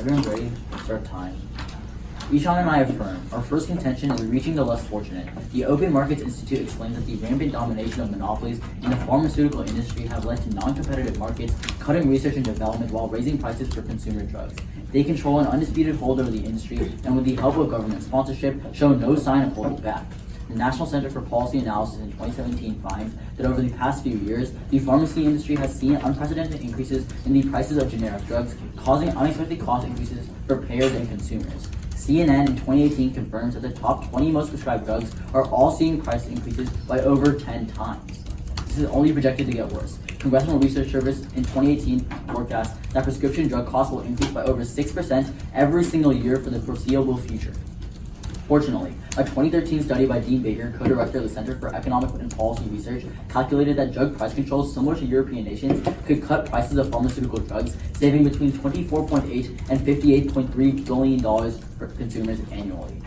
Everyone's ready? Start time. Ishan and I affirm, our first contention is reaching the less fortunate. The Open Markets Institute explains that the rampant domination of monopolies in the pharmaceutical industry have led to non-competitive markets, cutting research and development while raising prices for consumer drugs. They control an undisputed hold over the industry, and with the help of government sponsorship, show no sign of holding back. The National Center for Policy Analysis in 2017 finds that over the past few years, the pharmacy industry has seen unprecedented increases in the prices of generic drugs, causing unexpected cost increases for payers and consumers. CNN in 2018 confirms that the top 20 most prescribed drugs are all seeing price increases by over 10 times. This is only projected to get worse. Congressional Research Service in 2018 forecasts that prescription drug costs will increase by over 6% every single year for the foreseeable future. Fortunately, a 2013 study by Dean Baker, co-director of the Center for Economic and Policy Research, calculated that drug price controls similar to European nations could cut prices of pharmaceutical drugs, saving between $24.8 and $58.3 billion for consumers annually.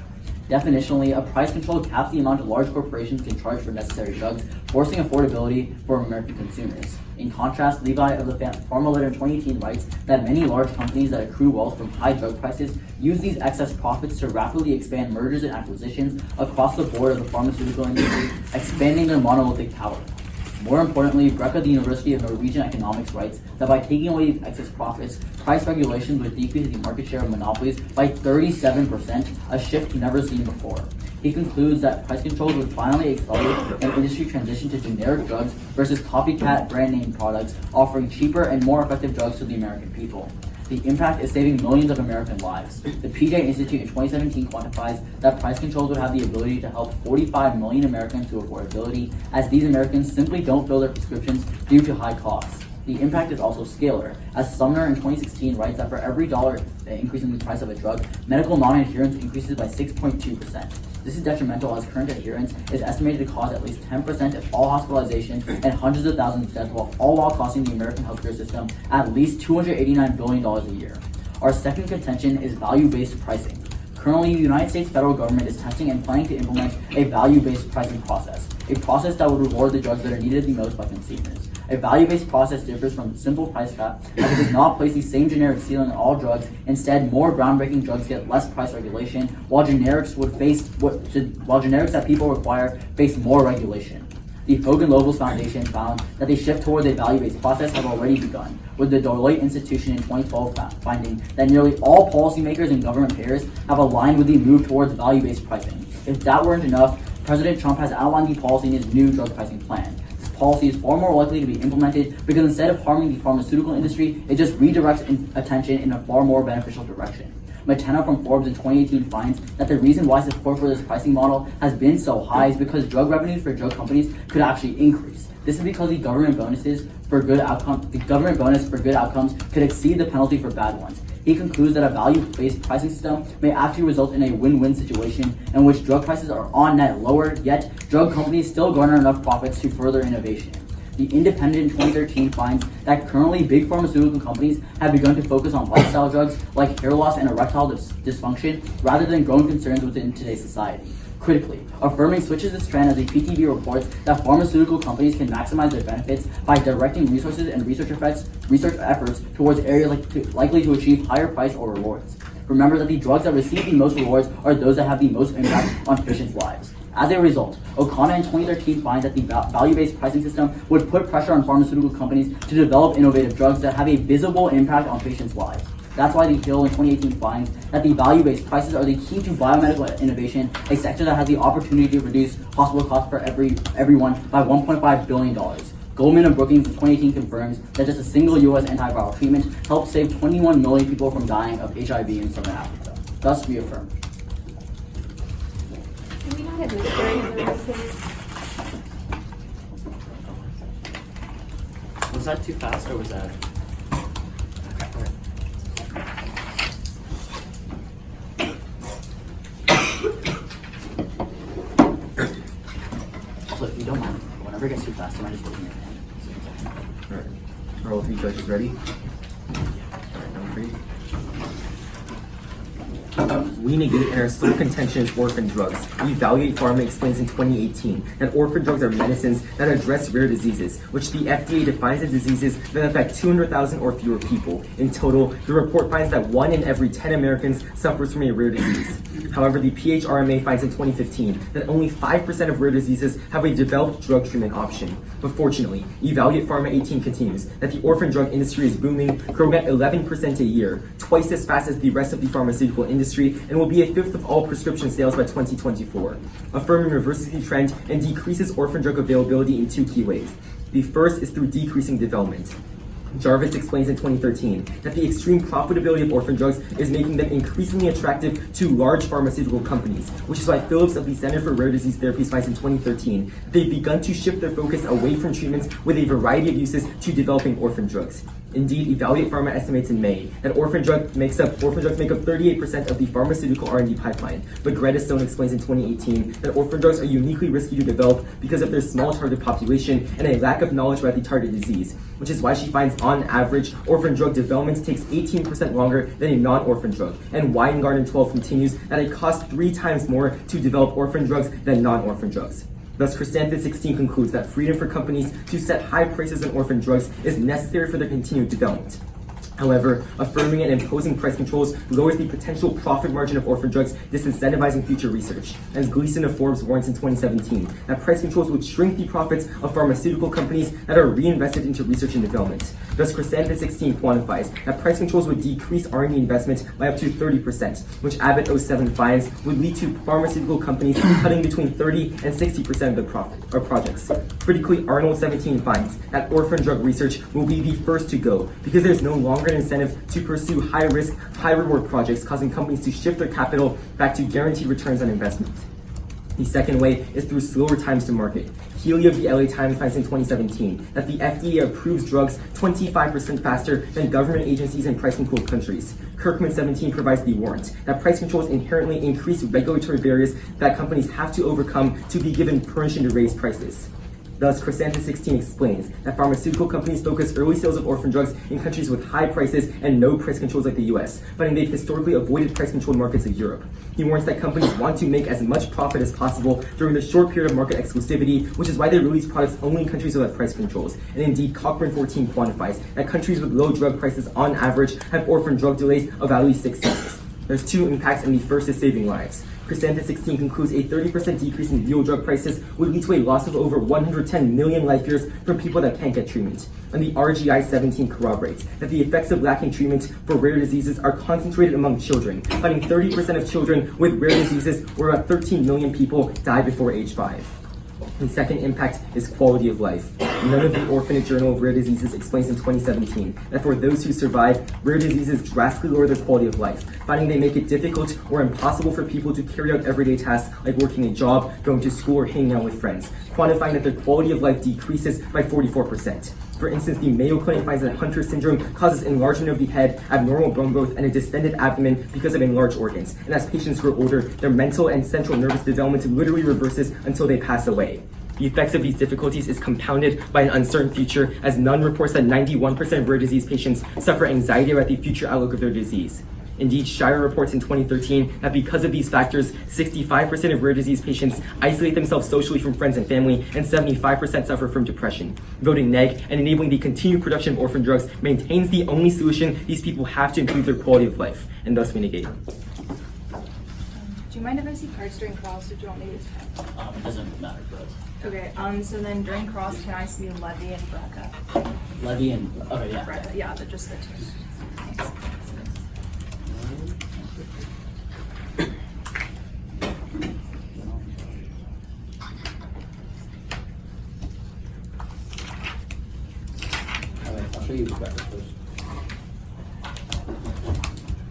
Definitionally, a price control caps the amount large corporations can charge for necessary drugs, forcing affordability for American consumers. In contrast, Levi of the Pharma Letter in 2018 writes that many large companies that accrue wealth from high drug prices use these excess profits to rapidly expand mergers and acquisitions across the board of the pharmaceutical industry, expanding their monolithic power. More importantly, Greca, the University of Norwegian Economics, writes that by taking away these excess profits, price regulations would decrease the market share of monopolies by 37%, a shift never seen before. He concludes that price controls would finally accelerate an industry transition to generic drugs versus copycat brand name products, offering cheaper and more effective drugs to the American people. The impact is saving millions of American lives. The PJ Institute in 2017 quantifies that price controls would have the ability to help 45 million Americans to affordability, as these Americans simply don't fill their prescriptions due to high costs. The impact is also scalar, as Sumner in 2016 writes that for every dollar increase in the price of a drug, medical non-adherence increases by 6.2%. This is detrimental, as current adherence is estimated to cause at least 10% of all hospitalizations and hundreds of thousands of deaths, all while costing the American healthcare system at least $289 billion a year. Our second contention is value-based pricing. Currently, the United States federal government is testing and planning to implement a value-based pricing process, a process that would reward the drugs that are needed the most by consumers. A value-based process differs from simple price cap, as it does not place the same generic ceiling on all drugs. Instead, more groundbreaking drugs get less price regulation, while generics that people require face more regulation. The Hogan Lovells Foundation found that the shift towards a value-based process had already begun, with the Deloitte Institution in 2012 finding that nearly all policymakers and government payers have aligned with the move towards value-based pricing. If that weren't enough, President Trump has outlined the policy in his new drug pricing plan. This policy is far more likely to be implemented because instead of harming the pharmaceutical industry, it just redirects attention in a far more beneficial direction. Matena from Forbes in 2018 finds that the reason why support for this pricing model has been so high is because drug revenues for drug companies could actually increase. This is because the government bonus for good outcomes could exceed the penalty for bad ones. He concludes that a value-based pricing system may actually result in a win-win situation in which drug prices are on net lower, yet drug companies still garner enough profits to further innovation. The Independent in 2013 finds that currently big pharmaceutical companies have begun to focus on lifestyle drugs like hair loss and erectile dysfunction rather than growing concerns within today's society. Critically, affirming switches this trend as the PTB reports that pharmaceutical companies can maximize their benefits by directing resources and research efforts towards areas likely to achieve higher price or rewards. Remember that the drugs that receive the most rewards are those that have the most impact on patients' lives. As a result, O'Connor in 2013 finds that the value-based pricing system would put pressure on pharmaceutical companies to develop innovative drugs that have a visible impact on patients' lives. That's why the Hill in 2018 finds that the value-based prices are the key to biomedical innovation, a sector that has the opportunity to reduce hospital costs for everyone by $1.5 billion. Goldman and Brookings in 2018 confirms that just a single U.S. antiviral treatment helped save 21 million people from dying of HIV in Southern Africa. Thus, we affirm. Can we not have this during the please? Was that too fast or was that? So if you don't mind, whenever it gets too fast, you might just raise your hand. Alright. Are all three judges ready? Alright, number 3. We negate and our sole contention is orphan drugs. Evaluate Pharma explains in 2018 that orphan drugs are medicines that address rare diseases, which the FDA defines as diseases that affect 200,000 or fewer people. In total, the report finds that 1 in every 10 Americans suffers from a rare disease. However, the PHRMA finds in 2015 that only 5% of rare diseases have a developed drug treatment option. But fortunately, Evaluate Pharma 18 continues that the orphan drug industry is booming, growing at 11% a year, twice as fast as the rest of the pharmaceutical industry, and will be a fifth of all prescription sales by 2024. Affirming reverses the trend and decreases orphan drug availability in 2 key ways. The first is through decreasing development. Jarvis explains in 2013 that the extreme profitability of orphan drugs is making them increasingly attractive to large pharmaceutical companies, which is why Phillips of the Center for Rare Disease Therapies finds in 2013 that they've begun to shift their focus away from treatments with a variety of uses to developing orphan drugs. Indeed, Evaluate Pharma estimates in May that orphan drugs make up 38% of the pharmaceutical R&D pipeline. But Greta Stone explains in 2018 that orphan drugs are uniquely risky to develop because of their small target population and a lack of knowledge about the target disease, which is why she finds on average orphan drug development takes 18% longer than a non-orphan drug. And Weingarten 12 continues that it costs 3 times more to develop orphan drugs than non-orphan drugs. Thus, Chrysanthus 16 concludes that freedom for companies to set high prices on orphan drugs is necessary for their continued development. However, affirming and imposing price controls lowers the potential profit margin of orphan drugs, disincentivizing future research. As Gleason of Forbes warns in 2017, that price controls would shrink the profits of pharmaceutical companies that are reinvested into research and development. Thus, Chrysanthus 16 quantifies that price controls would decrease R&D investment by up to 30%, which Abbott 07 finds would lead to pharmaceutical companies cutting between 30 and 60% of their profit or projects. Critically, Arnold 17 finds that orphan drug research will be the first to go because there's no longer an incentive to pursue high-risk, high-reward projects, causing companies to shift their capital back to guaranteed returns on investment. The second way is through slower times to market. Healy of the LA Times finds in 2017 that the FDA approves drugs 25% faster than government agencies in price-controlled countries. Kirkman 17 provides the warrant that price controls inherently increase regulatory barriers that companies have to overcome to be given permission to raise prices. Thus, Chrysanthus 16 explains that pharmaceutical companies focus early sales of orphan drugs in countries with high prices and no price controls like the US, finding they've historically avoided price-controlled markets of Europe. He warns that companies want to make as much profit as possible during the short period of market exclusivity, which is why they release products only in countries without price controls. And indeed, Cochrane 14 quantifies that countries with low drug prices on average have orphan drug delays of at least 6 years. There's 2 impacts, and the first is saving lives. Chrysanthus 16 concludes a 30% decrease in real drug prices would lead to a loss of over 110 million life years from people that can't get treatment. And the RGI 17 corroborates that the effects of lacking treatment for rare diseases are concentrated among children, finding 30% of children with rare diseases, or about 13 million people, die before age 5. The second impact is quality of life. None of the Orphanage Journal of Rare Diseases explains in 2017 that for those who survive, rare diseases drastically lower their quality of life, finding they make it difficult or impossible for people to carry out everyday tasks like working a job, going to school, or hanging out with friends, quantifying that their quality of life decreases by 44%. For instance, the Mayo Clinic finds that Hunter syndrome causes enlargement of the head, abnormal bone growth, and a distended abdomen because of enlarged organs. And as patients grow older, their mental and central nervous development literally reverses until they pass away. The effects of these difficulties is compounded by an uncertain future, as Nunn reports that 91% of rare disease patients suffer anxiety about the future outlook of their disease. Indeed, Shire reports in 2013 that because of these factors, 65% of rare disease patients isolate themselves socially from friends and family, and 75% suffer from depression. Voting neg and enabling the continued production of orphan drugs maintains the only solution these people have to improve their quality of life, and thus we negate. Do you mind if I see cards during cross, or do you want me to? It doesn't matter for us. Okay, so then during cross, can I see Levy and Braca? Levy and, okay, yeah. Braca, yeah, but just the 2. Thanks. Alright, I'll show you Braca first.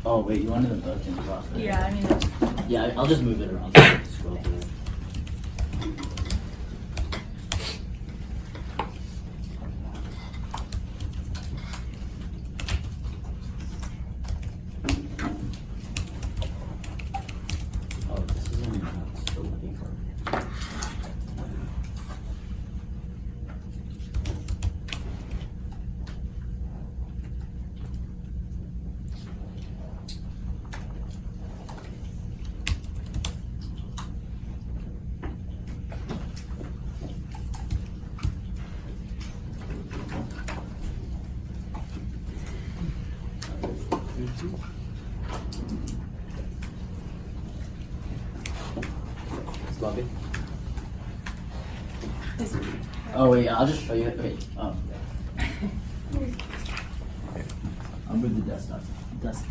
Oh, wait, you wanted them both in cross, right? Yeah, I mean, Yeah, I'll just move it around so I can scroll through it. Oh, this is in still looking for. Sloppy. Oh wait, I'll just show you. Wait. I'll move the desktops next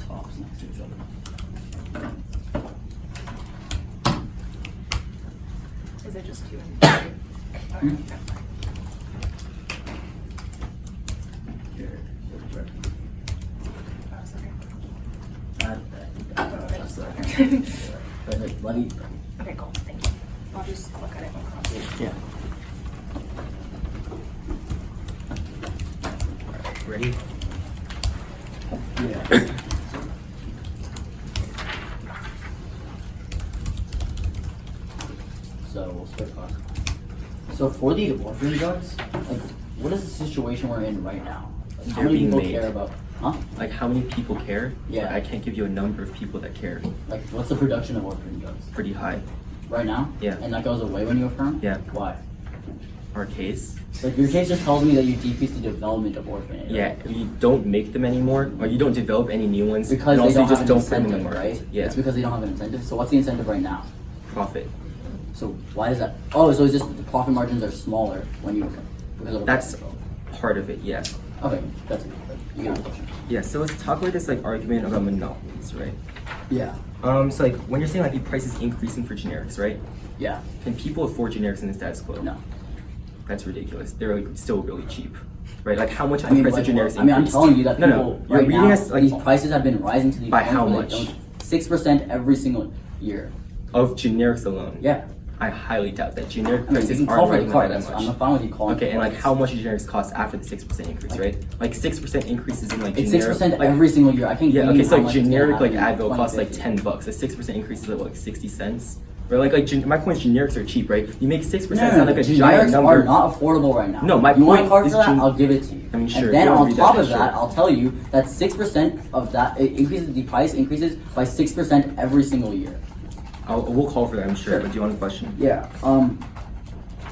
to each other. Is it just two and three? Hmm? Let me. Okay, cool. Thank you. I'll just look at it when cross. Yeah. Ready? Yeah. So we'll switch cars. So for these orphan drugs, like, what is the situation we're in right now? Like, how They're many being people made. care about? Huh? Like how many people care? Yeah. Like, I can't give you a number of people that care. Like, what's the production of orphan drugs Pretty high. right now? Yeah. And that goes away when you affirm? Yeah. Why? Our case. Like, your case just tells me that you decrease the development of orphanage. Yeah, you don't make them anymore, or you don't develop any new ones. Because and they also don't you just have an don't put them in the incentive, market. right? Yeah. It's because they don't have an incentive. So what's the incentive right now? Profit. So why is that? Oh, so it's just the profit margins are smaller when you affirm because of the That's profit control. part of it, yeah. Okay, that's it. You got a question. Yeah, so let's talk about this like argument about monopolies, right? Yeah. So like when you're saying like the price is increasing for generics, right? Yeah. Can people afford generics in the status quo? No. That's ridiculous. They're like still really cheap, right? Like how much I have the mean, price like, of generics I'm increased? telling you that people No, you're right reading now, us like these prices have been rising to the By point how where they much? don't- 6% every single year. of generics alone. Yeah. I highly doubt that generic I mean, you prices can aren't call for rising the by card. that That's, I'm much. fine with you calling. Okay, for and like prices. how much do generics cost after the 6% increase, right? Like 6% increases in like It's generic. 6% like, every single year. I can't. Yeah, give okay, you so how like much it's gonna generic like happen in Advil costs like 2050. $10. A 6% increase is like 60 cents. Or like my point is generics are cheap, right? You make 6%, No, it's no, not no. like a giant Generics number. are not affordable right now. No, my you want a point card is for that? gen- I'll give it to you. I mean, sure, And then if you wanna on read top that, of that, sure. I'll tell you that 6% of that it increases the price increases by 6% every single year. We'll call for that, I'm sure. Sure. But do you want a question? Yeah.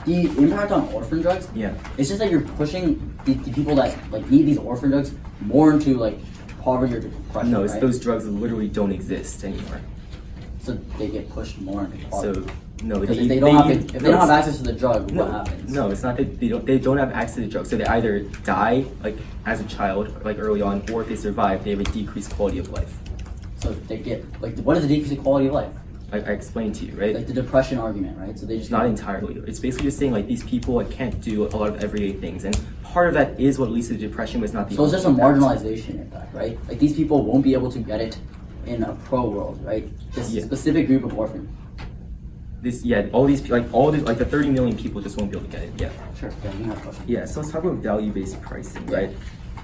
The impact on orphan drugs. Yeah. It's just that you're pushing the people that like need these orphan drugs more into like poverty or depression. No, it's right? those drugs literally don't exist anymore. So they get pushed more into poverty. So no, because if they don't have access to the drug, No, what happens? no, it's not that they don't have access to the drug. So they either die like as a child, like early on, or if they survive, they have a decreased quality of life. So they get like what is the decrease in quality of life? I explained to you, right? Like the depression argument, right? So they just Not entirely. It's basically just saying like these people like can't do a lot of everyday things, and part of that is what leads to depression, but it's not the. So it's just a only impact. marginalization impact, right? Like these people won't be able to get it in a pro world, right? This Yeah. specific group of orphans. All the 30 million people just won't be able to get it. Yeah. Sure. Yeah, you have a question. Yeah. So let's talk about value-based pricing, Yeah. right?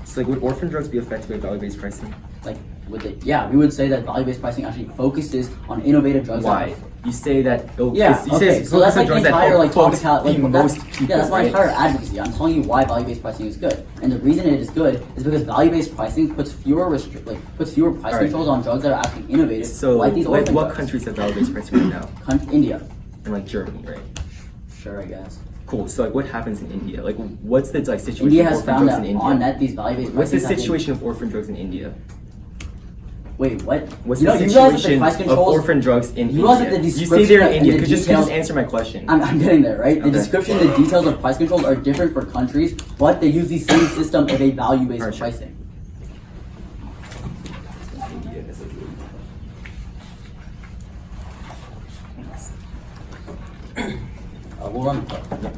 So like, would orphan drugs be affected by value-based pricing? Like with it, yeah, we would say that value-based pricing actually focuses on innovative drugs. Why? You say that. Yeah. You Okay. say So that's like the drugs that entire help, like quote, topical like the that's, most people. yeah, that's my right? entire advocacy. I'm telling you why value-based pricing is good, and the reason it is good is because value-based pricing puts fewer price Alright. controls on drugs that are actually innovative, So, like these orphan what drugs. countries have value-based pricing right now? India. And like Germany, right? Sure, I guess. Cool. So like, what happens in India? Like, what's the like situation India of has orphan found drugs that in on India? net these value-based What's the pricing have been- situation of orphan drugs in India? Wait, what? What's you the know, you realize that the situation price of controls. orphan drugs in You realize India? that the You say description they're in and India. the Could just details- answer my question. I'm getting there, right? The Okay. description, the details of price controls are different for countries, but they use the same system of a value-based Alright, sure. pricing. We'll run the play.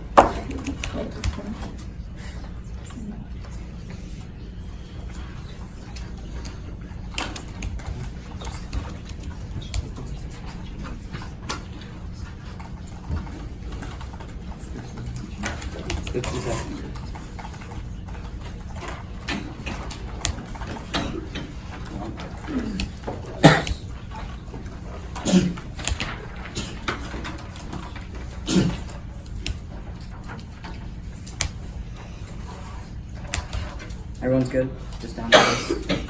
Everyone's good? Just down to this.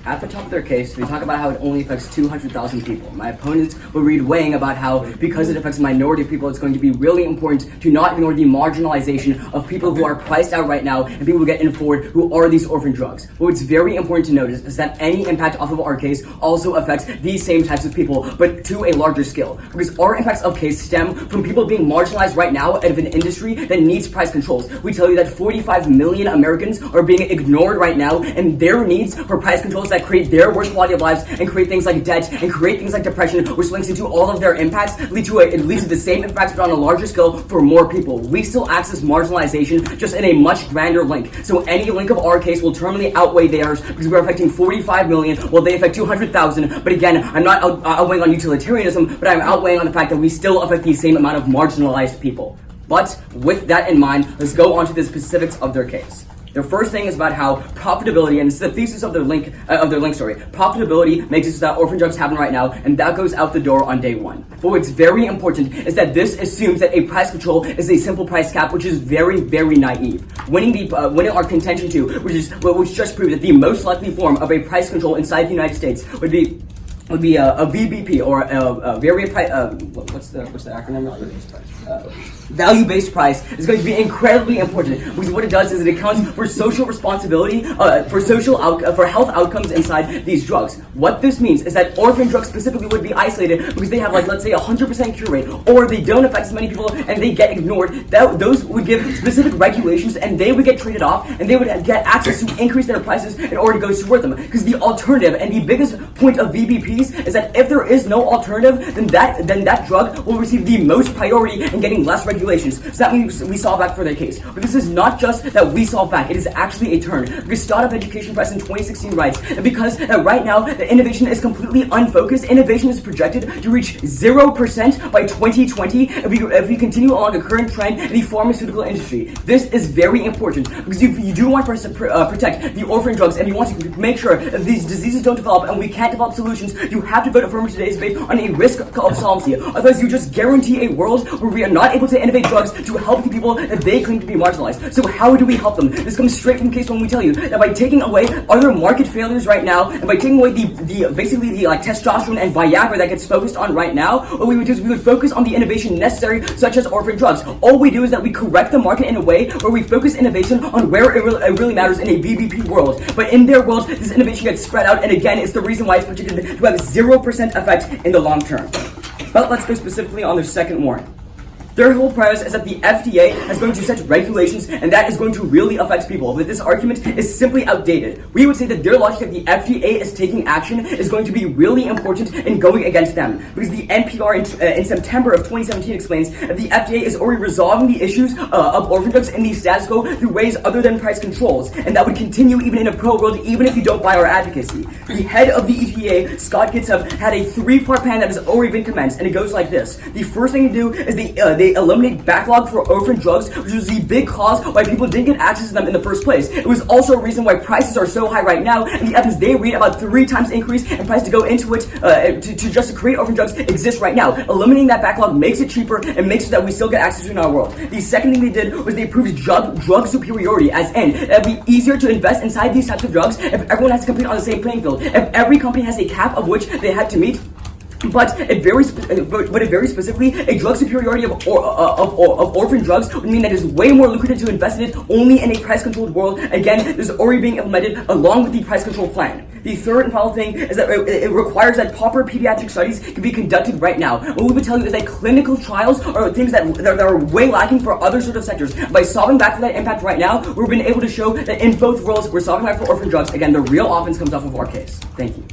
At the top of their case, they talk about how it only affects 200,000 people. My opponents will read weighing about how because it affects a minority of people, it's going to be really important to not ignore the marginalization of people who are priced out right now and people who get in forward who are these orphan drugs. But what's very important to notice is that any impact off of our case also affects these same types of people, but to a larger scale. Because our impacts of case stem from people being marginalized right now out of an industry that needs price controls. We tell you that 45 million Americans are being ignored right now, and their needs for price controls that create their worst quality of lives and create things like debt and create things like depression, which links into all of their impacts, it leads to the same impacts but on a larger scale for more people. We still access marginalization just in a much grander link. So any link of our case will terminally outweigh theirs because we're affecting 45 million while they affect 200,000. But again, I'm not outweighing on utilitarianism, but I'm outweighing on the fact that we still affect the same amount of marginalized people. But with that in mind, let's go on to the specifics of their case. The first thing is about how profitability, and this is the thesis of their link story. Profitability makes it so that orphan drugs happen right now, and that goes out the door on day one. But what's very important is that this assumes that a price control is a simple price cap, which is very, very naive. Winning our contention to, which just proved that the most likely form of a price control inside the United States would be a VBP or what's the acronym? Value-based price is going to be incredibly important because what it does is it accounts for social responsibility, for health outcomes inside these drugs. What this means is that orphan drugs specifically would be isolated because they have let's say 100% cure rate, or they don't affect as many people and they get ignored. Those would give specific regulations and they would get traded off and they would get access to increase their prices in order to go toward them. Because the alternative and the biggest point of VBPs is that if there is no alternative, then that drug will receive the most priority in getting less regulations. So that means we saw back for their case. But this is not just that we saw back, it is actually a turn. Because Startup Education Press in 2016 writes that because right now the innovation is completely unfocused, innovation is projected to reach 0% by 2020 if we continue along the current trend in the pharmaceutical industry. This is very important because if you do want to protect the orphan drugs and you want to make sure that these diseases don't develop and we can't develop solutions, you have to vote affirmative today based on a risk of solvency. Otherwise, you just guarantee a world where we are not able to innovate drugs to help the people that they claim to be marginalized. So how do we help them? This comes straight from case when we tell you that by taking away other market failures right now, and by taking away the testosterone and Viagra that gets focused on right now, what we would do is we would focus on the innovation necessary, such as orphan drugs. All we do is that we correct the market in a way where we focus innovation on where it really matters in a VBP world. But in their world, this innovation gets spread out, and again, it's the reason why it's projected to have 0% effect in the long term. But let's go specifically on their second warrant. Their whole premise is that the FDA is going to set regulations and that is going to really affect people. But this argument is simply outdated. We would say that their logic that the FDA is taking action is going to be really important in going against them. Because the NPR in September of 2017 explains that the FDA is already resolving the issues of orphan drugs in the status quo through ways other than price controls. And that would continue even in a pro world, even if you don't buy our advocacy. The head of the EPA, Scott Gitshub, had a 3-part plan that has already been commenced. And it goes like this. The first thing to do is they eliminate backlog for orphan drugs, which was the big cause why people didn't get access to them in the first place. It was also a reason why prices are so high right now, and the evidence they read about 3 times increase in price to go into it to create orphan drugs exists right now. Eliminating that backlog makes it cheaper and makes it that we still get access to it in our world. The second thing they did was they approved drug superiority, as in it would be easier to invest inside these types of drugs if everyone has to compete on the same playing field. If every company has a cap of which they had to meet. But it very specifically, a drug superiority of orphan drugs would mean that it's way more lucrative to invest in it only in a price-controlled world. Again, this is already being implemented along with the price control plan. The third and final thing is that it requires that proper pediatric studies can be conducted right now. What we would tell you is that clinical trials are things that are way lacking for other sort of sectors. By solving back for that impact right now, we've been able to show that in both worlds, we're solving back for orphan drugs. Again, the real offense comes off of our case. Thank you.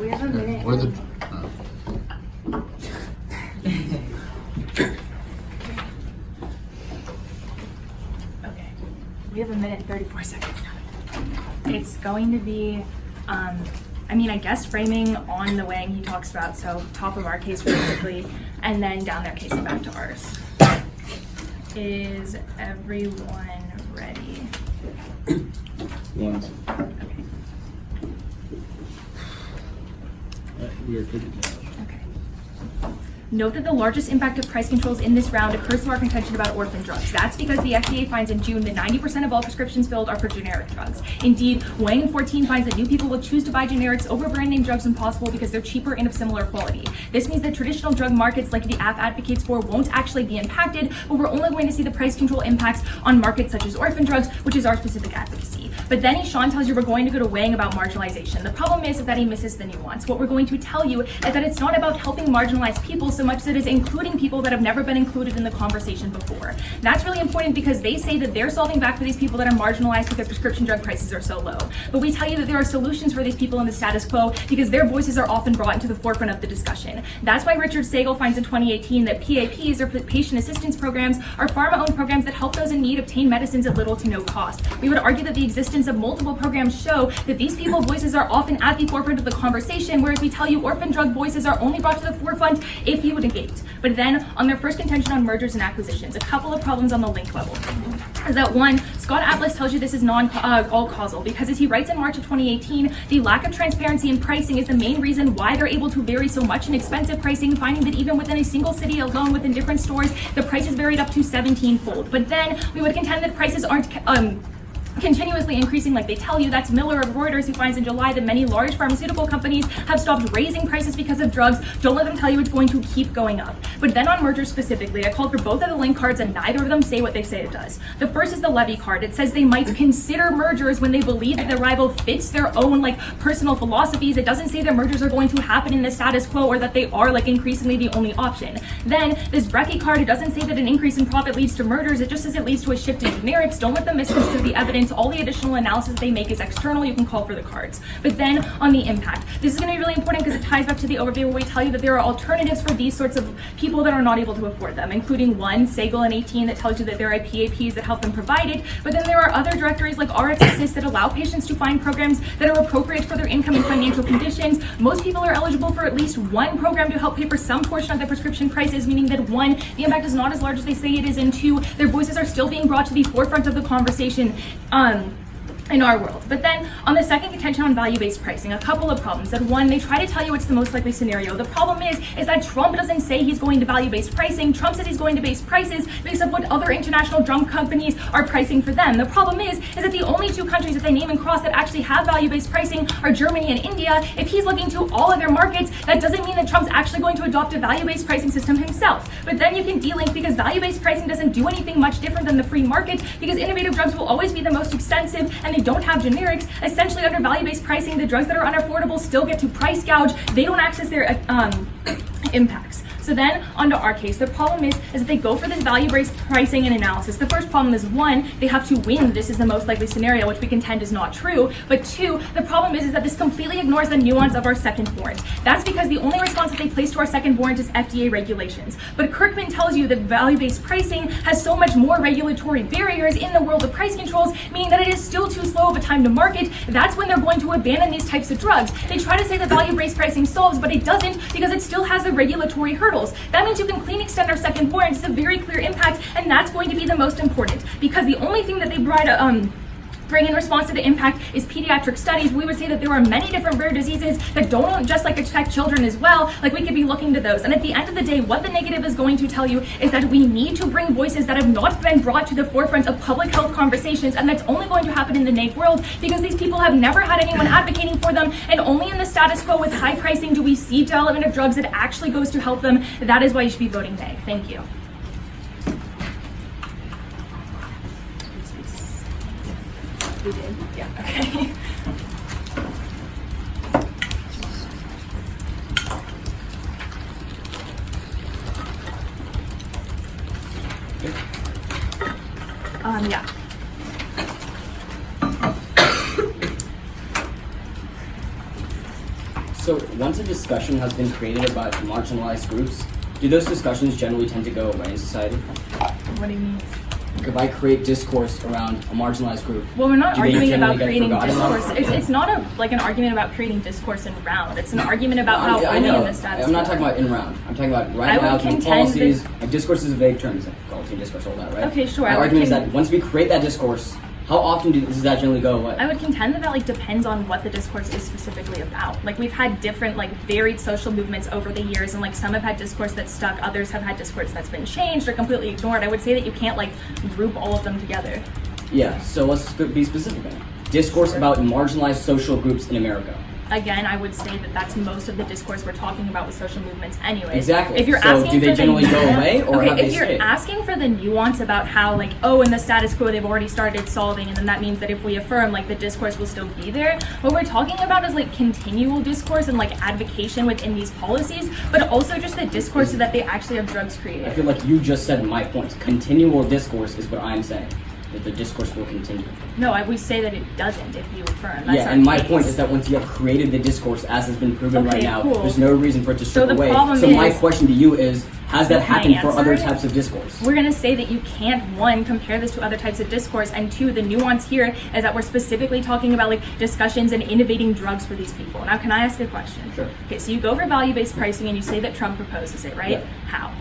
We have a minute. Where the Okay. We have a minute and 34 seconds now. It's going to be I guess framing on the weighing he talks about, so top of our case really quickly, and then down their case and back to ours. Is everyone ready? Yes. Okay. Note that the largest impact of price controls in this round occurs through our contention about orphan drugs. That's because the FDA finds in June that 90% of all prescriptions filled are for generic drugs. Indeed, Wang in 14 finds that new people will choose to buy generics over brand name drugs when possible because they're cheaper and of similar quality. This means that traditional drug markets like the app advocates for won't actually be impacted, but we're only going to see the price control impacts on markets such as orphan drugs, which is our specific advocacy. But then Sean tells you we're going to go to Wang about marginalization. The problem is that he misses the nuance. What we're going to tell you is that it's not about helping marginalized people so much as it is including people that have never been included in the conversation before. That's really important because they say that they're solving back for these people that are marginalized because prescription drug prices are so low. But we tell you that there are solutions for these people in the status quo because their voices are often brought into the forefront of the discussion. That's why Richard Sagel finds in 2018 that PAPs, or patient assistance programs, are pharma-owned programs that help those in need obtain medicines at little to no cost. We would argue that the existence of multiple programs show that these people's voices are often at the forefront of the conversation, whereas we tell you orphan drug voices are only brought to the forefront if you would engage. But then on their first contention on mergers and acquisitions, a couple of problems on the link level is that one, Scott Atlas tells you this is all causal because as he writes in March of 2018, the lack of transparency in pricing is the main reason why they're able to vary so much in expensive pricing, finding that even within a single city alone within different stores, the prices varied up to 17-fold. But then we would contend that prices aren't continuously increasing like they tell you. That's Miller of Reuters, who finds in July that many large pharmaceutical companies have stopped raising prices because of drugs. Don't let them tell you it's going to keep going up. But then on mergers specifically, I called for both of the link cards and neither of them say what they say it does. The first is the levy card. It says they might consider mergers when they believe that the rival fits their own personal philosophies. It doesn't say that mergers are going to happen in the status quo or that they are increasingly the only option. Then this Brecky card, it doesn't say that an increase in profit leads to mergers. It just says it leads to a shift in generics. Don't let them misconstrue the evidence. All the additional analysis they make is external. You can call for the cards. But then on the impact, this is going to be really important because it ties back to the overview where we tell you that there are alternatives for these sorts of people that are not able to afford them, including one, Sagel in 18, that tells you that there are PAPs that help them provide it. But then there are other directories like RX Assist that allow patients to find programs that are appropriate for their income and financial conditions. Most people are eligible for at least one program to help pay for some portion of their prescription prices, meaning that one, the impact is not as large as they say it is, and two, their voices are still being brought to the forefront of the conversation in our world. But then on the second contention on value-based pricing, a couple of problems. That one, they try to tell you it's the most likely scenario. The problem is that Trump doesn't say he's going to value-based pricing. Trump said he's going to base prices based on what other international drug companies are pricing for them. The problem is that the only two countries that they name and cross that actually have value-based pricing are Germany and India. If he's looking to all other markets, that doesn't mean that Trump's actually going to adopt a value-based pricing system himself. But then you can de-link because value-based pricing doesn't do anything much different than the free market because innovative drugs will always be the most expensive and they don't have generics. Essentially, under value-based pricing, the drugs that are unaffordable still get to price gouge. They don't access their impacts. So then, onto our case, the problem is that they go for this value-based pricing and analysis. The first problem is one, they have to win. This is the most likely scenario, which we contend is not true. But two, the problem is that this completely ignores the nuance of our second warrant. That's because the only response that they place to our second warrant is FDA regulations. But Kirkman tells you that value-based pricing has so much more regulatory barriers in the world of price controls, meaning that it is still too slow of a time to market. That's when they're going to abandon these types of drugs. They try to say that value-based pricing solves, but it doesn't because it still has the regulatory hurdles. That means you can clean extend our second warrant. It's a very clear impact, and that's going to be the most important because the only thing that they bring in response to the impact is pediatric studies. We would say that there are many different rare diseases that don't just affect children as well. We could be looking to those. And at the end of the day, what the negative is going to tell you is that we need to bring voices that have not been brought to the forefront of public health conversations, and that's only going to happen in the neg world because these people have never had anyone advocating for them, and only in the status quo with high pricing do we see development of drugs that actually goes to help them. That is why you should be voting neg. Thank you. We did, yeah, okay. Yeah. So once a discussion has been created about marginalized groups, do those discussions generally tend to go away in society? What do you mean? like if I create discourse around a marginalized group, Well, we're not do they arguing about generally get creating forgotten about? discourse. It's not an argument about creating discourse in round. It's an argument about how I only know. in the status I'm not quo. talking about in round. I'm talking about I right now would through contend policies. that- Like discourse is a vague term. It's like quality discourse, all that, right? Okay, sure. My I would argument is con- that once we create that discourse, how often does that generally go away? I would contend that like depends on what the discourse is specifically about. Like we've had different like varied social movements over the years, and like some have had discourse that's stuck, others have had discourse that's been changed or completely ignored. I would say that you can't like group all of them together. Yeah, so let's be specific then. Discourse about marginalized social groups in America. Again, I would say that that's most of the discourse we're talking about with social movements anyway. Exactly. If you're So asking do they for the generally go away, or okay, have they if you're stayed? asking for the nuance about how like, oh, in the status quo they've already started solving, and then that means that if we affirm, like the discourse will still be there. What we're talking about is like continual discourse and like advocation within these policies, but also just the discourse so that they actually have drugs I created. feel like you just said my point. Continual discourse is what I'm saying. That the discourse will continue. No, we say that it doesn't if you affirm. That's Yeah, our and my case. point is that once you have created the discourse, as has been proven Okay, right now, cool. there's no reason for it to So strip the away. problem So my is- question to you is, has that Can I happened for answer other it? types of discourse? We're going to say that you can't, one, compare this to other types of discourse, and two, the nuance here is that we're specifically talking about like discussions and innovating drugs for these people. Now, can I ask a question? Sure. Okay, so you go for value-based pricing and you say that Trump proposes it, right? Yeah. How?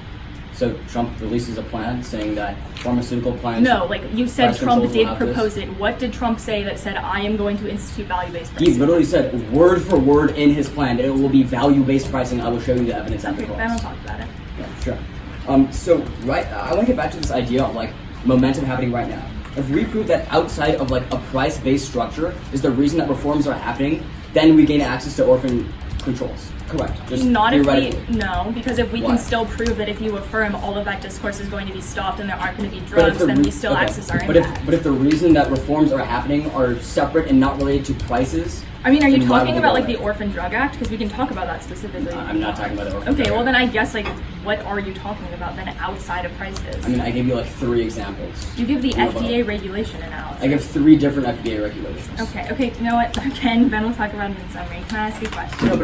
So Trump releases a plan saying that pharmaceutical plans. No, like you said price Trump controls will did have this. propose it. What did Trump say that said, I am going to institute value-based He pricing? literally said word for word in his plan that it will be value-based pricing. I will show you the evidence after Okay, class. then I'll talk about it. Yeah, sure. So I want to get back to this idea of like momentum happening right now. If we prove that outside of like a price-based structure is the reason that reforms are happening, then we gain access to orphan controls. Correct. Just Not if theoretically. we, no, because if we Why? can still prove that if you affirm all of that discourse is going to be stopped and there aren't going to be But if drugs, the then re- we still okay. access our but impact. if the reason that reforms are happening are separate and not related to prices, I mean, are you then why would talking they about go like the away? Orphan Drug Act? Because we can talk about that specifically. I'm not talking about the orphan Okay, drug well act. then I guess like what are you talking about then outside of prices? I mean, I gave you like 3 examples. You give the What about- FDA regulation analysis. I give 3 different FDA regulations. Okay, you know what? Again, Ben will talk about it in summary. Can I ask you a question? No,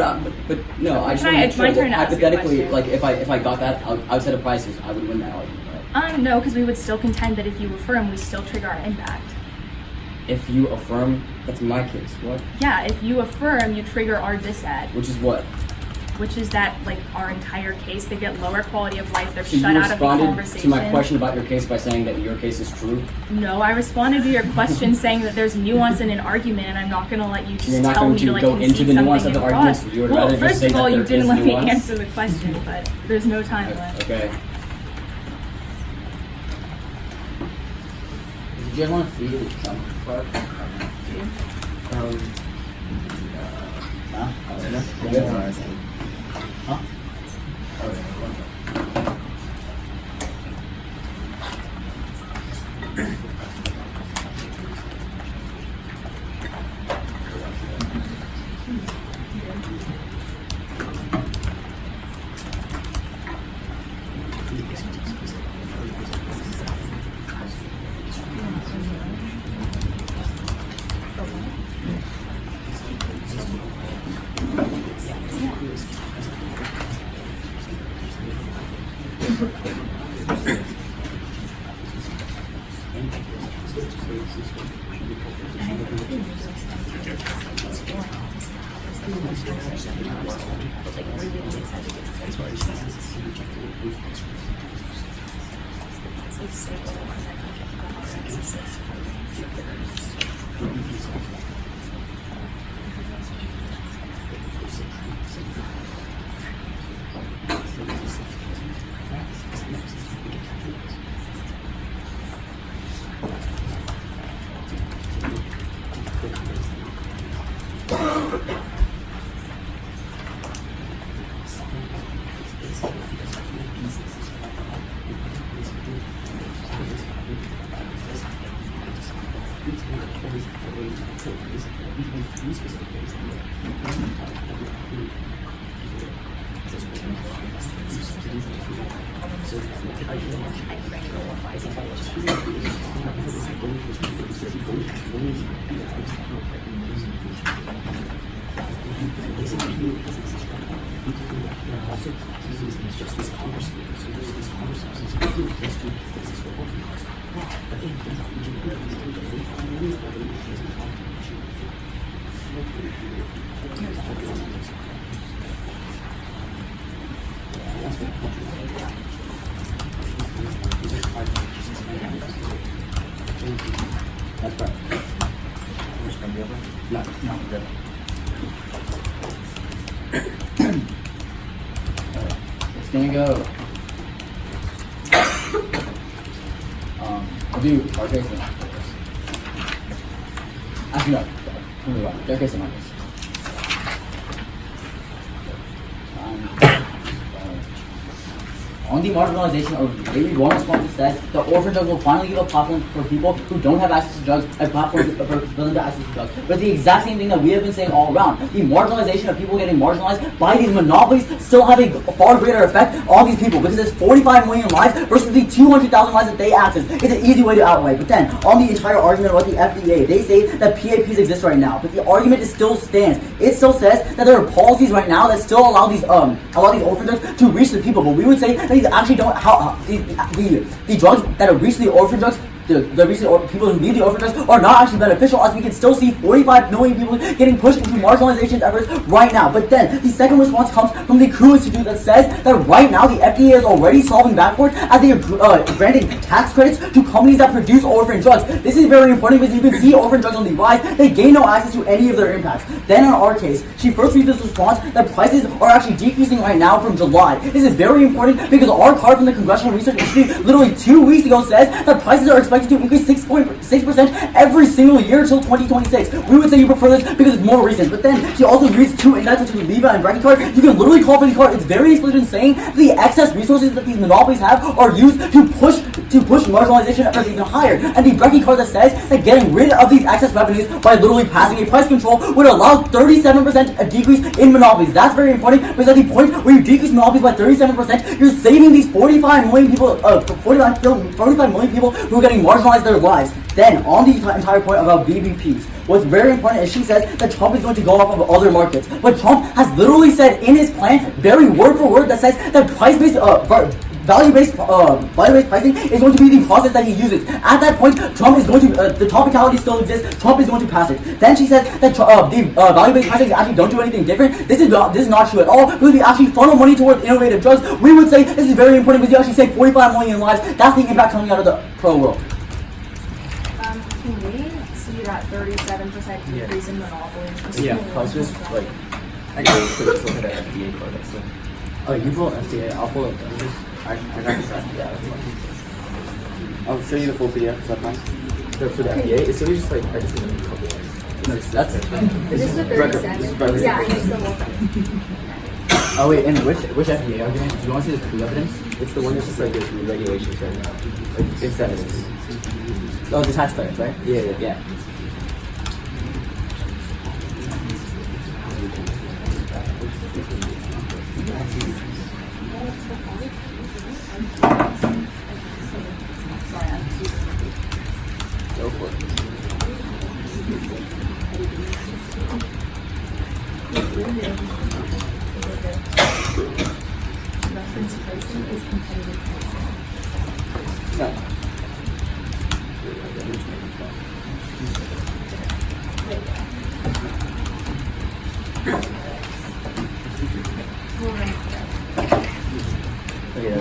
but no, I just Can want I- to it's my turn to ask you a hypothetically, question. like if I got that outside of prices, I would win that argument. Right? No, because we would still contend that if you affirm, we still trigger our impact. If you affirm, that's my case. What? Yeah, if you affirm, you trigger our disad, Which is what? which is that like our entire case, they get lower quality of life, they're So shut you out of the responded conversation. to my question about your case by saying that your case is true. No, I responded to your question saying that there's nuance in an argument, and I'm not going to let you just You're not tell going me to to like go concede into the nuance of something the across. argument? You would Well, rather just first say of that all, you there didn't is let me nuance? answer the question, but there's no time left. Okay. Did you guys want to see the Trump part? Huh? Huh? That's right. No, good. It's gonna go. I'll do hard case and not focus. Actually, no. Move on. Dark case and not case. On demarginalization of maybe one response says the orphan drugs will finally give a platform for people who don't have access to drugs, a platform for them to access to drugs. But it's the exact same thing that we have been saying all around. The marginalization of people getting marginalized by these monopolies still have a far greater effect on these people because there's 45 million lives versus the 200,000 lives that they access. It's an easy way to outweigh. But then, on the entire argument about the FDA, they say that PAPs exist right now. But the argument still stands. It still says that there are policies right now that still allow these orphan drugs to reach the people. But we would say that these actually don't the drugs that are recently orphan drugs, people who need the orphan drugs are not actually beneficial, as we can still see 45 million people getting pushed into marginalization efforts right now. But then the second response comes from the Crew Institute that says that right now the FDA is already solving backwards as they are granting tax credits to companies that produce orphan drugs. This is very important because you can see orphan drugs on the rise. They gain no access to any of their impacts. Then in our case, she first reads this response that prices are actually decreasing right now from July. This is very important because our card from the Congressional Research Institute literally 2 weeks ago says that prices are expected to increase 6.6% every single year until 2026. We would say you prefer this because it's more recent. But then she also reads two indexes to Leva and Bracket Card. You can literally call for the card. It's very explicit in saying that the excess resources that these monopolies have are used to push marginalization efforts even higher. And the Bracket Card that says that getting rid of these excess revenues by literally passing a price control would allow 37% a decrease in monopolies. That's very important because at the point where you decrease monopolies by 37%, you're saving these 45 million people who are getting marginalized their lives. Then, on the entire point about BBPs, what's very important is she says that Trump is going to go off of other markets. But Trump has literally said in his plan, very word for word, that says that price-based, value-based pricing is going to be the process that he uses. At that point, Trump is going to, the topicality still exists, Trump is going to pass it. Then she says that the value-based pricing actually don't do anything different. This is not true at all, because we actually funnel money towards innovative drugs. We would say this is very important because you actually save 45 million lives. That's the impact coming out of the pro world. Can we see that 37% decrease in monopolies? Yeah, I was just like, actually, just look at the FDA card. So. Oh, you pull FDA, I'll pull it. I got this FDA. I'll show you the full PDF. Is that fine? So for the FDA, it's really just like, I just need a couple of That's Is this the 37? Yeah, it's the whole thing. Oh wait, and which FDA argument? Do you want to see the Crew evidence? It's the one that's just like the regulations right now. Like incentives. Oh, the tax credits, right? Yeah. Go for it. Reference pricing is competitive pricing. No. Okay.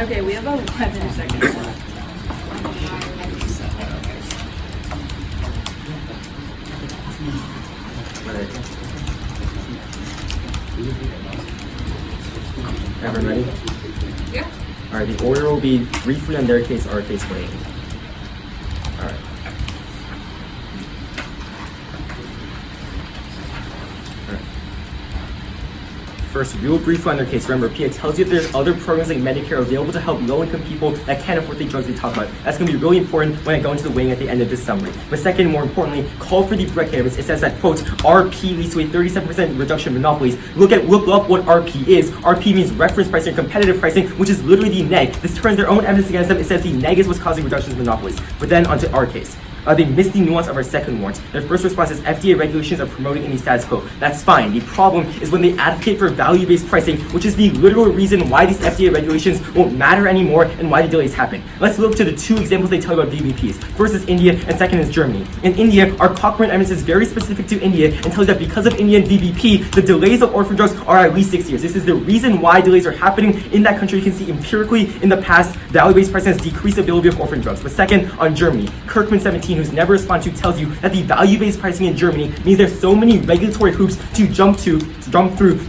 Okay, we have 11 seconds left. Alright. Everyone ready? Yeah. All right, the order will be briefly on their case, our case, weighing. All right. First, real brief on their case. Remember, PA tells you that there's other programs like Medicare available to help low-income people that can't afford the drugs we talk about. That's going to be really important when I go into the weighing at the end of this summary. But second, more importantly, call for the correct cannabis. It says that, quote, RP leads to a 37% reduction in monopolies. Look up what RP is. RP means reference pricing or competitive pricing, which is literally the neg. This turns their own evidence against them. It says the neg is what's causing reductions in monopolies. But then onto our case. They missed the nuance of our second warrant. Their first response is FDA regulations are promoting any status quo. That's fine. The problem is when they advocate for value-based pricing, which is the literal reason why these FDA regulations won't matter anymore and why the delays happen. Let's look to the two examples they tell you about VBPs. First is India and second is Germany. In India, our Cochrane evidence is very specific to India and tells you that because of Indian VBP, the delays of orphan drugs are at least 6 years. This is the reason why delays are happening in that country. You can see empirically in the past, value-based pricing has decreased availability of orphan drugs. But second, on Germany, Kirkman 17, who's never responded to, tells you that the value-based pricing in Germany means there's so many regulatory hoops to jump through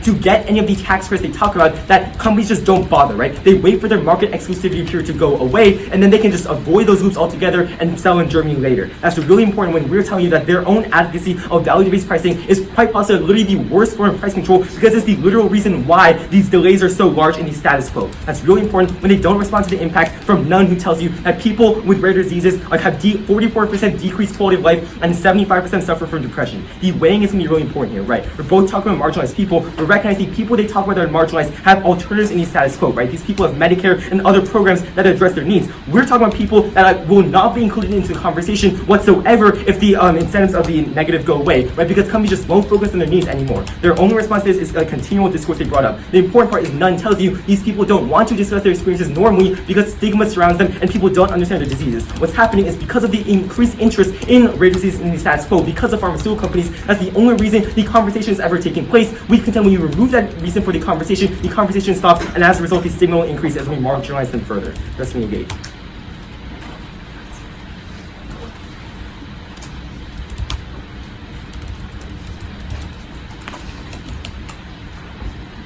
to get any of the tax credits they talk about that companies just don't bother, right? They wait for their market exclusivity period to go away and then they can just avoid those loops altogether and sell in Germany later. That's really important when we're telling you that their own advocacy of value-based pricing is quite possibly literally the worst form of price control because it's the literal reason why these delays are so large in the status quo. That's really important when they don't respond to the impact from none who tells you that people with rare diseases have 44% decreased quality of life and 75% suffer from depression. The weighing is going to be really important here, right? We're both talking about marginalized people, but recognize the people they talk about that are marginalized have alternatives in the status quo, right? These people have Medicare and other programs that address their needs. We're talking about people that will not be included into the conversation whatsoever if the incentives of the negative go away, right? Because companies just won't focus on their needs anymore. Their only response to this is a continual discourse they brought up. The important part is none tells you these people don't want to discuss their experiences normally because stigma surrounds them and people don't understand their diseases. What's happening is because of the increased interest in rare disease in the status quo, because of pharmaceutical companies, that's the only reason the conversation is ever taking place. We contend when you remove that reason for the conversation stops, and as a result, the stigma will increase as we marginalize them further. That's me engaged.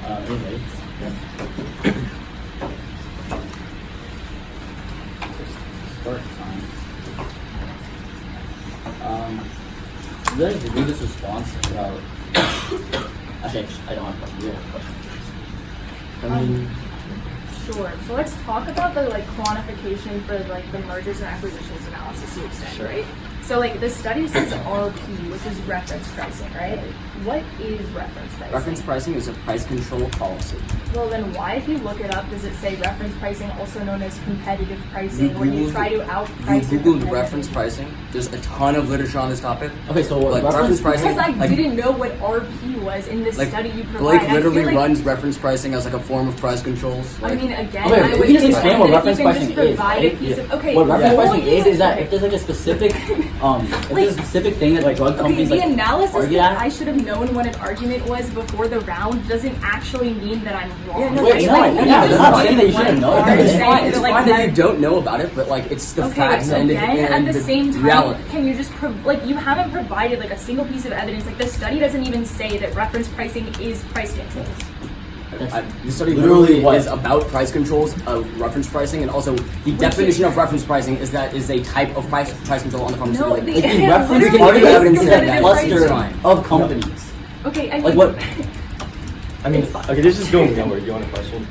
Anyway. Start time. Do you guys agree this response about? Actually, I don't have a question. You have a question. I mean, Sure. So let's talk about the quantification for the mergers and acquisitions analysis you extend, Sure. right? So the study says RP, which is reference pricing, right? What is reference pricing? Reference pricing is a price control policy. Well, then why, if you look it up, does it say reference pricing, also known as competitive pricing, where you try to outprice? You Googled reference pricing. There's a ton of literature on this topic. Okay, so what, Like reference pricing. Because I didn't know what RP was in this study you provided. Blake I literally feel like- runs reference pricing as a form of price controls. I mean, again, Okay, I we would can just think explain what that reference you can pricing just is, provide right? a piece of, okay, What reference well, pricing is that if there's a specific if there's a specific thing that drug okay, companies the analysis argue that at. I should have known what an argument was before the round doesn't actually mean that I'm wrong. Wait, right? no, Like, yeah, you they're just not like saying that you shouldn't know. are It's It's saying fine. It's that, fine that you don't know about it, but it's the Okay, facts and at the the same time, reality. can you just you haven't provided a single piece of evidence? The study doesn't even say that reference pricing is price controls. The study Literally literally what? is about price controls of reference pricing, and also the definition of reference pricing is that is a type of price control on the pharmaceutical No, the industry. The reference literally part of is the evidence that competitive cluster pricing. of companies. Okay, I mean, Like what? I mean, okay, this is going nowhere. Do you want a question?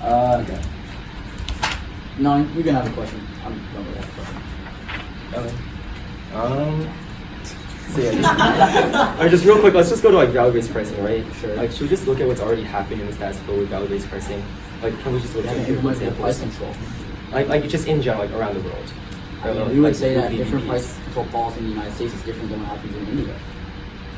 Okay. No, you can have a question. I'm done with that question. Okay. So yeah, just real quick, let's just go to value-based pricing, right? Sure. Should we just look at what's already happened in the status quo with value-based pricing? Can we just look at a few Implement the examples? price control. Like just in general, around the world. You would say that VBPs. different price control policy in the United States is different than what happens in India.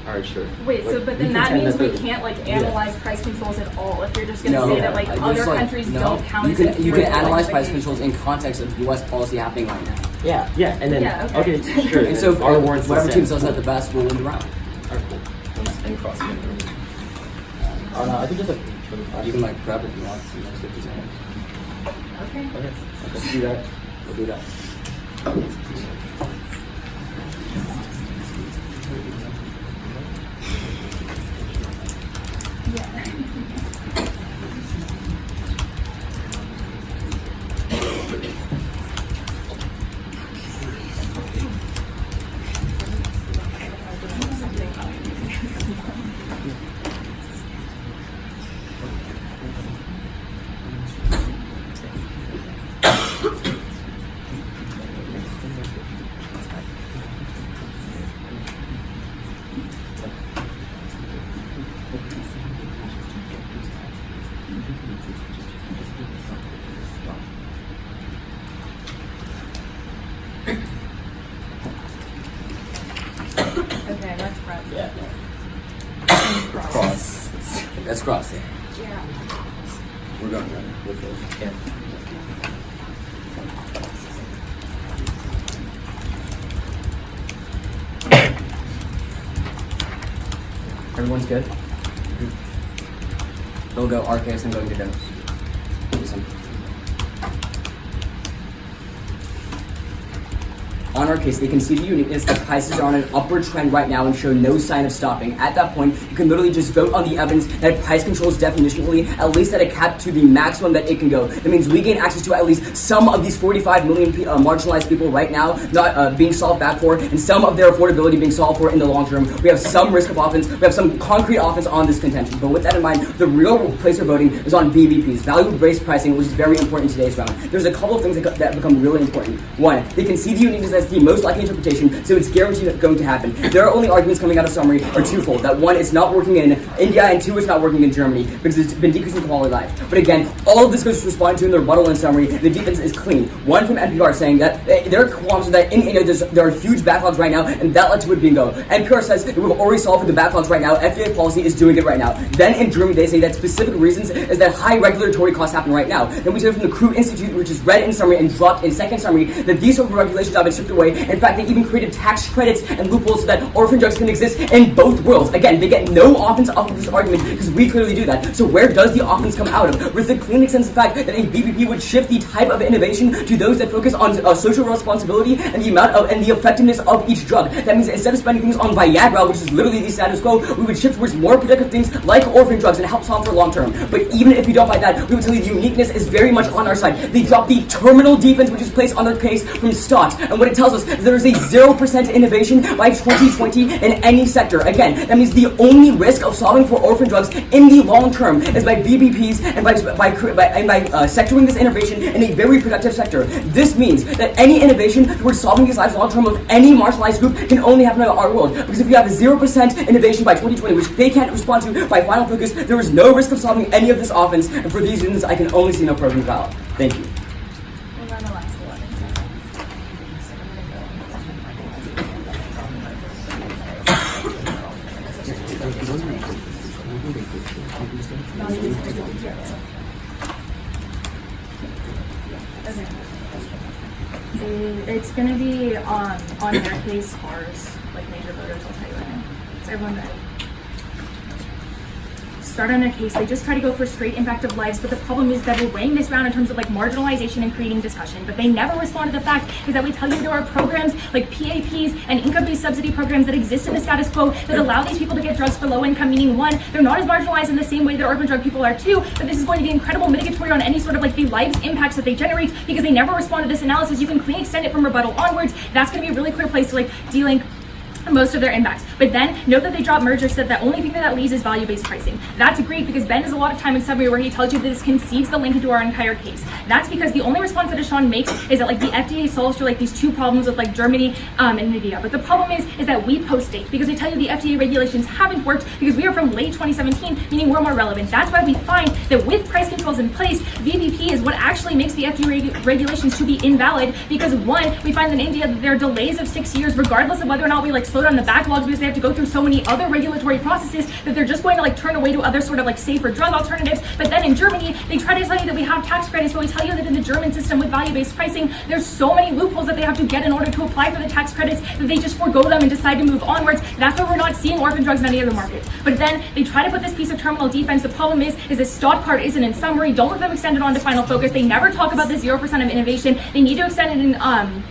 All right, sure. wait, so but we then that contend means we the- can't Yeah. analyze price controls at all. If you're just gonna No, say that I other just, countries no. don't count. You can as you can equal, analyze price like- controls in context of U.S. policy happening right now. Yeah. Yeah, and then Yeah, okay. sure. And so our warrants whatever will team stand. does that the best will win the round. All right, cool. And cross it. Oh no, I think just You can prep if you want. You know, 50 seconds. Okay. Okay, let's do that. we'll do that. Yeah. Okay, let's press. Yeah. Cross. That's cross. Yeah. We're going right. We're first. Yeah. Everyone's good? They'll go RKS and going to dose. Listen. On our case, they can see the uniqueness. The prices are on an upward trend right now and show no sign of stopping. At that point, you can literally just vote on the evidence that price controls definitionally, at least at a cap to the maximum that it can go. That means we gain access to at least some of these 45 million marginalized people right now not being solved back for, and some of their affordability being solved for in the long term. We have some risk of offense. We have some concrete offense on this contention. But with that in mind, the real place for voting is on VBPs, value-based pricing, which is very important in today's round. There's a couple of things that become really important. One, they can see the uniqueness as the most likely interpretation, so it's guaranteed going to happen. Their only arguments coming out of summary are twofold. That one, it's not working in India, and two, it's not working in Germany because it's been decreasing quality of life. But again, all of this goes to respond to in the rebuttal and summary. The defense is clean. One from NPR saying that their qualms are that in India there are huge backlogs right now, and that led to it being go. NPR says that we've already solved the backlogs right now. FDA policy is doing it right now. Then in Germany, they say that specific reasons is that high regulatory costs happen right now. Then we hear from the Crew Institute, which is read in summary and dropped in second summary, that these sort of regulations have been stripped away. In fact, they even created tax credits and loopholes so that orphan drugs can exist in both worlds. Again, they get no offense off of this argument because we clearly do that. So where does the offense come out of? With the clean extends the fact that a BBP would shift the type of innovation to those that focus on social responsibility and the amount of and the effectiveness of each drug. That means instead of spending things on Viagra, which is literally the status quo, we would shift towards more productive things like orphan drugs and help solve for long term. But even if you don't buy that, we would tell you the uniqueness is very much on our side. They dropped the terminal defense, which is placed on their case from stocks, and what it tells us is there is a 0% innovation by 2020 in any sector. Again, that means the only risk of solving for orphan drugs in the long term is by BBPs and by sectoring this innovation in a very productive sector. This means that any innovation towards solving these lives long term of any marginalized group can only happen in our world. Because if you have 0% innovation by 2020, which they can't respond to by final focus, there is no risk of solving any of this offense. And for these reasons, I can only see no proven value. Thank you. It's gonna be on their case, ours, like major voters, I'll tell you right now. It's everyone that start on their case. They just try to go for straight impact of lives, but the problem is that we're weighing this round in terms of like marginalization and creating discussion, but they never respond to the fact is that we tell you there are programs like PAPs and income-based subsidy programs that exist in the status quo that allow these people to get drugs for low income, meaning one, they're not as marginalized in the same way that orphan drug people are, two, but this is going to be incredible mitigatory on any sort of like the lives impacts that they generate because they never respond to this analysis. You can clean extend it from rebuttal onwards. That's going to be a really clear place to like de-link most of their impacts. But then note that they dropped merger, said that only thing that leaves is value-based pricing. That's great because Ben has a lot of time in summary where he tells you that this concedes the link into our entire case. That's because the only response that Deshaun makes is that like the FDA solves for like these two problems with like Germany and India. But the problem is that we post-date because they tell you the FDA regulations haven't worked because we are from late 2017, meaning we're more relevant. That's why we find that with price controls in place, VBP is what actually makes the FDA regulations to be invalid because one, we find that in India that there are delays of 6 years regardless of whether or not we like slow down the backlogs because they have to go through so many other regulatory processes that they're just going to like turn away to other sort of like safer drug alternatives. But then in Germany, they try to tell you that we have tax credits, but we tell you that in the German system with value-based pricing, there's so many loopholes that they have to get in order to apply for the tax credits that they just forego them and decide to move onwards. That's why we're not seeing orphan drugs in any other market. But then they try to put this piece of terminal defense. The problem is that stock part isn't in summary. Don't let them extend it on to final focus. They never talk about the 0% of innovation. They need to extend it in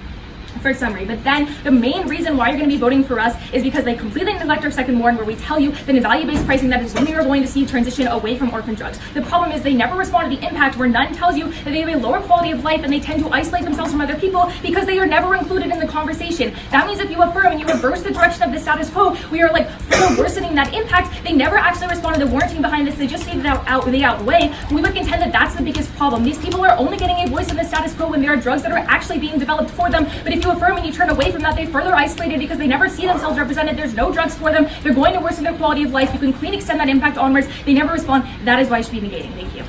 for summary. But then the main reason why you're going to be voting for us is because they completely neglect our second warn where we tell you that in value-based pricing that is when we are going to see transition away from orphan drugs. The problem is they never respond to the impact where none tells you that they have a lower quality of life and they tend to isolate themselves from other people because they are never included in the conversation. That means if you affirm and you reverse the direction of the status quo, we are like further worsening that impact. They never actually respond to the warranting behind this. They just say that they outweigh. We would contend that that's the biggest problem. These people are only getting a voice in the status quo when there are drugs that are actually being developed for them. But if you affirm and you turn away from that, they further isolated because they never see themselves represented. There's no drugs for them. They're going to worsen their quality of life. You can clean extend that impact onwards. They never respond. That is why it should be negating. Thank you.